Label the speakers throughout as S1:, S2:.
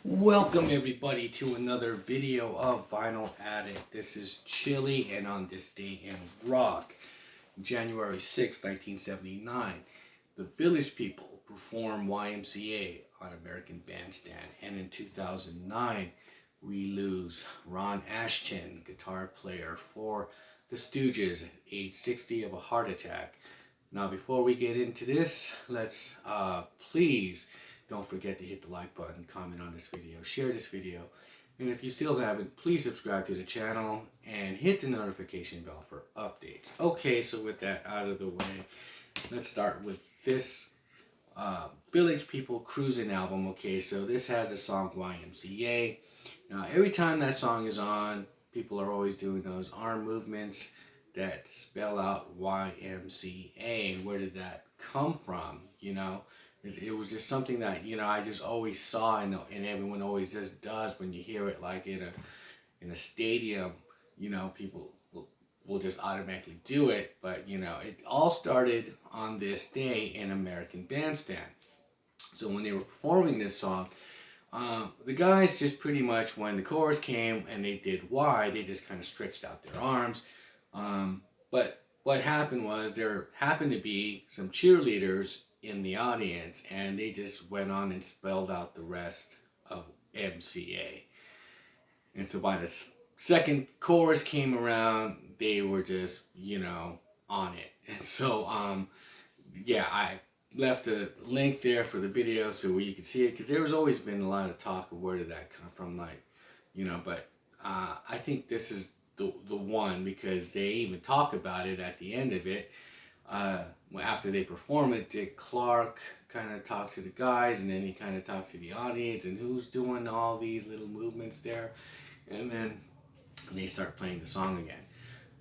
S1: Welcome everybody to another video of Vinyl Addict. This is Chili, and on this day in rock, January 6, 1979, the Village People perform YMCA on American Bandstand, and in 2009 we lose Ron Asheton, guitar player for the Stooges, at age 60 of a heart attack. Now before we get into this, let's please don't forget to hit the like button, comment on this video, share this video, and if you still haven't, please subscribe to the channel and hit the notification bell for updates. Okay, so with that out of the way, let's start with this Village People Cruising album. Okay, so this has the song YMCA. Now every time that song is on, people are always doing those arm movements that spell out YMCA. And where did that come from? It was just something that I just always saw, and everyone always just does when you hear it, like in a stadium. People will just automatically do it. But it all started on this day in American Bandstand. So when they were performing this song, the guys just pretty much, when the chorus came and they did Y, they just kind of stretched out their arms. But what happened was there happened to be some cheerleaders in the audience, and they just went on and spelled out the rest of MCA. And so by the second chorus came around, they were just, on it. And so, yeah, I left a link there for the video so you can see it, because there's always been a lot of talk of where did that come from, but I think this is the one, because they even talk about it at the end of it. After they perform it, Dick Clark kind of talks to the guys, and then he kind of talks to the audience, and who's doing all these little movements there, and then they start playing the song again.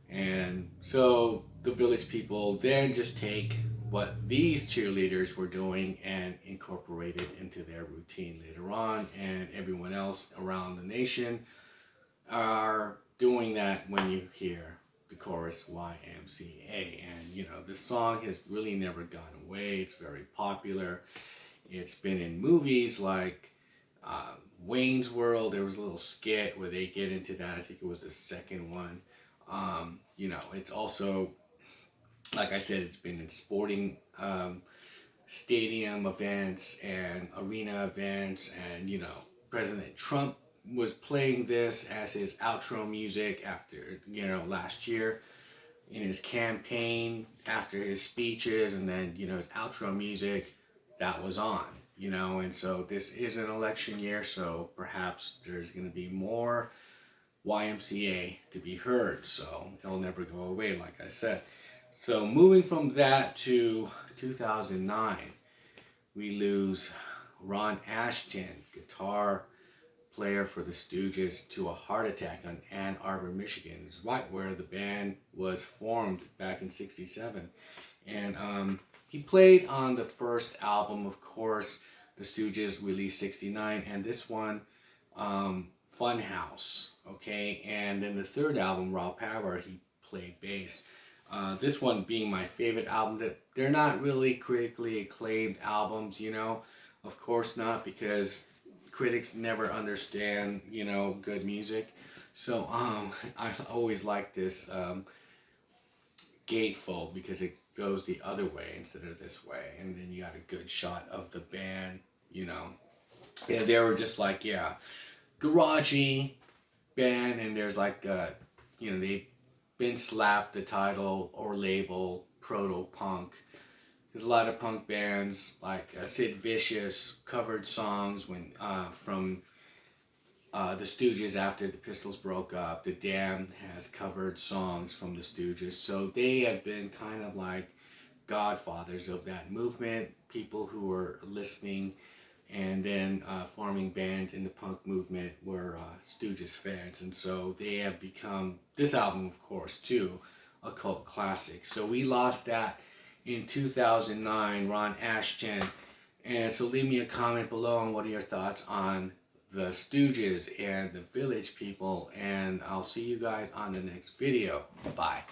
S1: And so the Village People then just take what these cheerleaders were doing and incorporate it into their routine later on, and everyone else around the nation are doing that when you hear the chorus YMCA. And this song has really never gone away. It's very popular. It's been in movies like Wayne's World. There was a little skit where they get into that. I think it was the second one. It's also, like I said, it's been in sporting stadium events and arena events, and President Trump was playing this as his outro music after, last year in his campaign, after his speeches, and then, his outro music, that was on, and so this is an election year, so perhaps there's going to be more YMCA to be heard, so it'll never go away, like I said. So moving from that to 2009, we lose Ron Asheton, guitar player for the Stooges, to a heart attack on Ann Arbor, Michigan. It's right where the band was formed back in '67. And he played on the first album, of course, the Stooges released '69, and this one, Funhouse, okay? And then the third album, Raw Power, he played bass. This one being my favorite album. That they're not really critically acclaimed albums, of course not, because critics never understand, good music. So I always like this gatefold, because it goes the other way instead of this way, and then you got a good shot of the band. Yeah, they were just like, yeah, garagey band, and there's like they've been slapped the title or label proto-punk. There's a lot of punk bands like Sid Vicious covered songs from the Stooges after the Pistols broke up. The Damned has covered songs from the Stooges. So they have been kind of like godfathers of that movement. People who were listening and then forming bands in the punk movement were Stooges fans. And so they have become, this album of course too, a cult classic. So we lost that in 2009, Ron Asheton. And so leave me a comment below on what are your thoughts on the Stooges and the Village People, and I'll see you guys on the next video. Bye.